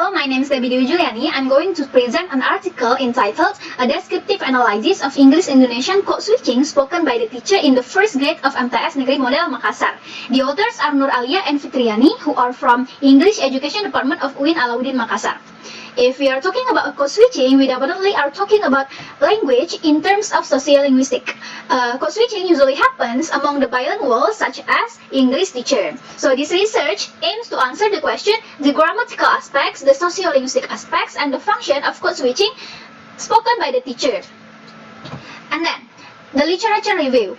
Hello, my name is Deby Dwi. I'm going to present an article entitled A Descriptive Analysis of English Indonesian Code Switching spoken by the teacher in the first grade of MTS Negeri Model Makassar. The authors are Nur Alia and Fitriani, who are from English Education Department of UIN Alauddin Makassar. If we are talking about code switching, we definitely are talking about language in terms of sociolinguistic. Code switching usually happens among the bilinguals such as English teacher. So this research aims to answer the question, the grammatical aspects, the sociolinguistic aspects, and the function of code switching spoken by the teacher. And then, the literature review.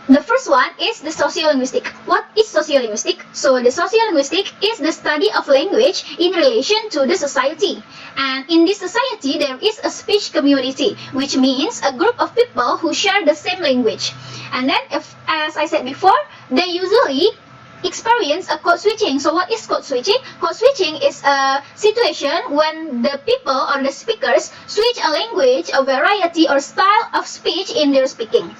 The first one is the sociolinguistic. What is sociolinguistic? So the sociolinguistic is the study of language in relation to the society. And in this society, there is a speech community, which means a group of people who share the same language. And then, as I said before, they usually experience a code switching. So what is code switching? Code switching is a situation when the people or the speakers switch a language, a variety or style of speech in their speaking.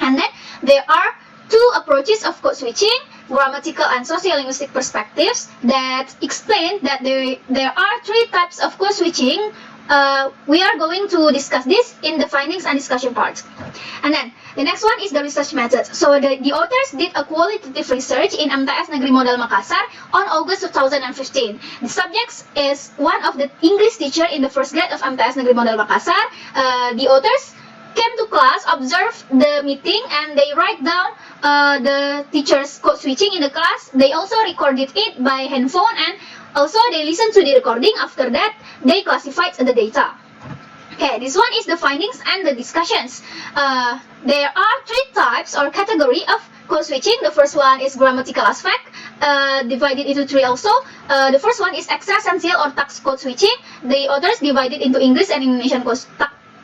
And then there are two approaches of code switching, grammatical and sociolinguistic perspectives, that explain that there are three types of code switching. We are going to discuss this in the findings and discussion part. And then the next one is the research method. So the authors did a qualitative research in MTS Negeri Model Makassar on August 2015. The subject is one of the English teacher in the first grade of MTS Negeri Model Makassar. The authors came to class, observed the meeting, and they write down the teacher's code switching in the class. They also recorded it by handphone, and also they listened to the recording. After that, they classified the data. Okay, this one is the findings and the discussions. There are three types or category of code switching. The first one is grammatical aspect, divided into three also. The first one is existential or text code switching. The authors divided into English and Indonesian code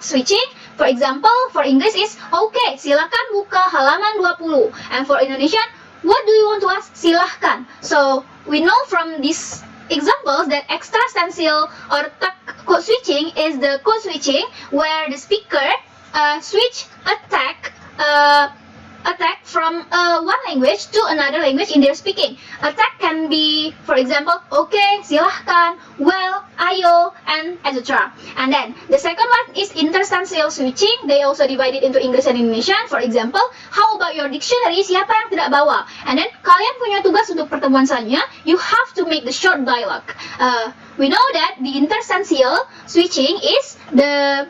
switching. For example, for English is, okay, silakan buka halaman 20. And for Indonesian, what do you want to ask? Silahkan. So, we know from these examples that extrasensial or code switching is the code switching where the speaker switch attack from one language to another language in their speaking. Attack can be, for example, okay, silahkan, well, ayo, and etc. And then the second one is interstantial switching. They also divided into English and Indonesian. For example, how about your dictionary? Siapa yang tidak bawa? And then kalian punya tugas untuk pertemuan selanjutnya. You have to make the short dialogue. We know that the interstantial switching is the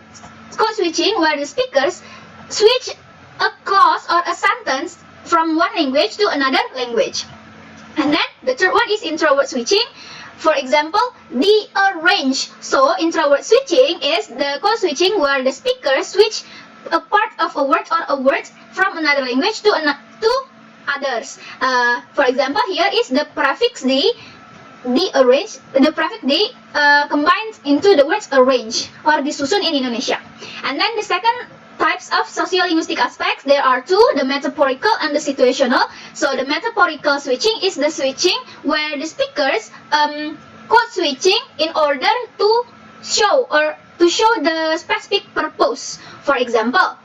code switching where the speakers switch a clause or a sentence from one language to another language. And then the third one is introvert switching. For example, rearrange. So introvert switching is the code switching where the speaker switch a part of a word or a word from another language to others. For example, here is the prefix arrange. The prefix combined into the words arrange or disusun in Indonesia. And then the second types of sociolinguistic aspects, there are two, the metaphorical and the situational. So the metaphorical switching is the switching where the speakers code switching in order to show the specific purpose. For example,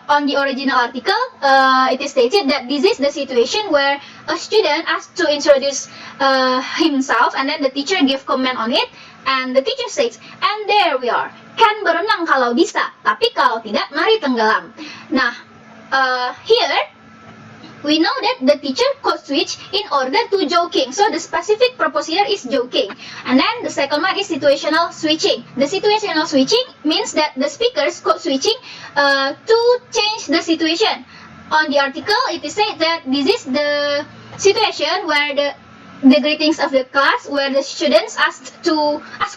on the original article, it is stated that this is the situation where a student asked to introduce himself, and then the teacher gave comment on it, and the teacher says, and there we are. Kan berenang kalau bisa, tapi kalau tidak, mari tenggelam. Nah, here we know that the teacher code switch in order to joking. So the specific purpose here is joking. And then the second one is situational switching. The situational switching means that the speakers code switching to change the situation. On the article, it is said that this is the situation where the greetings of the class, where the students ask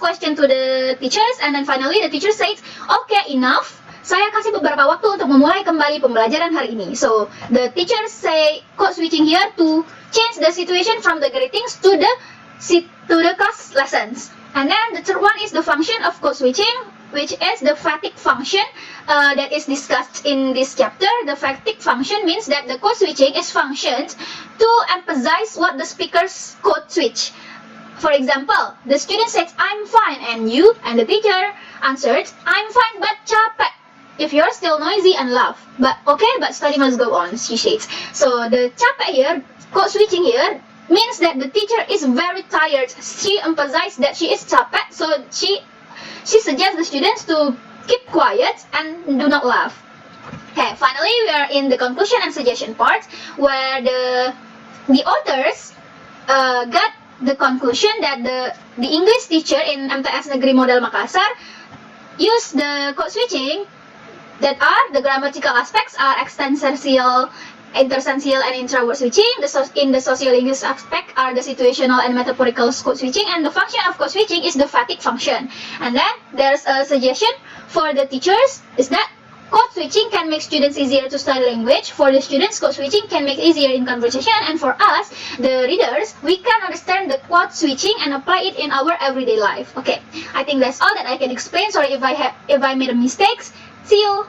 question to the teachers, and then finally the teacher says, okay, enough. Saya kasih beberapa waktu untuk memulai kembali pembelajaran hari ini. So the teacher say code switching here to change the situation from the greetings to the class lessons. And then the third one is the function of code switching, which is the fatigue function that is discussed in this chapter. The fatigue function means that the code switching is functioned to emphasize what the speakers code switch. For example, the student says, I'm fine, and you? And the teacher answered, I'm fine but capek. If you're still noisy and laugh. But okay, but study must go on, she says. So the capek here, code switching here, means that the teacher is very tired. She emphasized that she is capek, so she suggests the students to keep quiet and do not laugh. Okay, finally we are in the conclusion and suggestion part, where the authors got the conclusion that the English teacher in MTS Negeri Model Makassar use the code switching, that are the grammatical aspects are existential, intersential, and intraword switching. In the sociolinguistic aspect are the situational and metaphorical code switching, and the function of code switching is the fatigue function. And then there's a suggestion for the teachers is that code switching can make students easier to study language. For the students, code switching can make easier in conversation, and for us, the readers, we can understand the code switching and apply it in our everyday life. Okay, I think that's all that I can explain. Sorry if I made a mistakes. See you.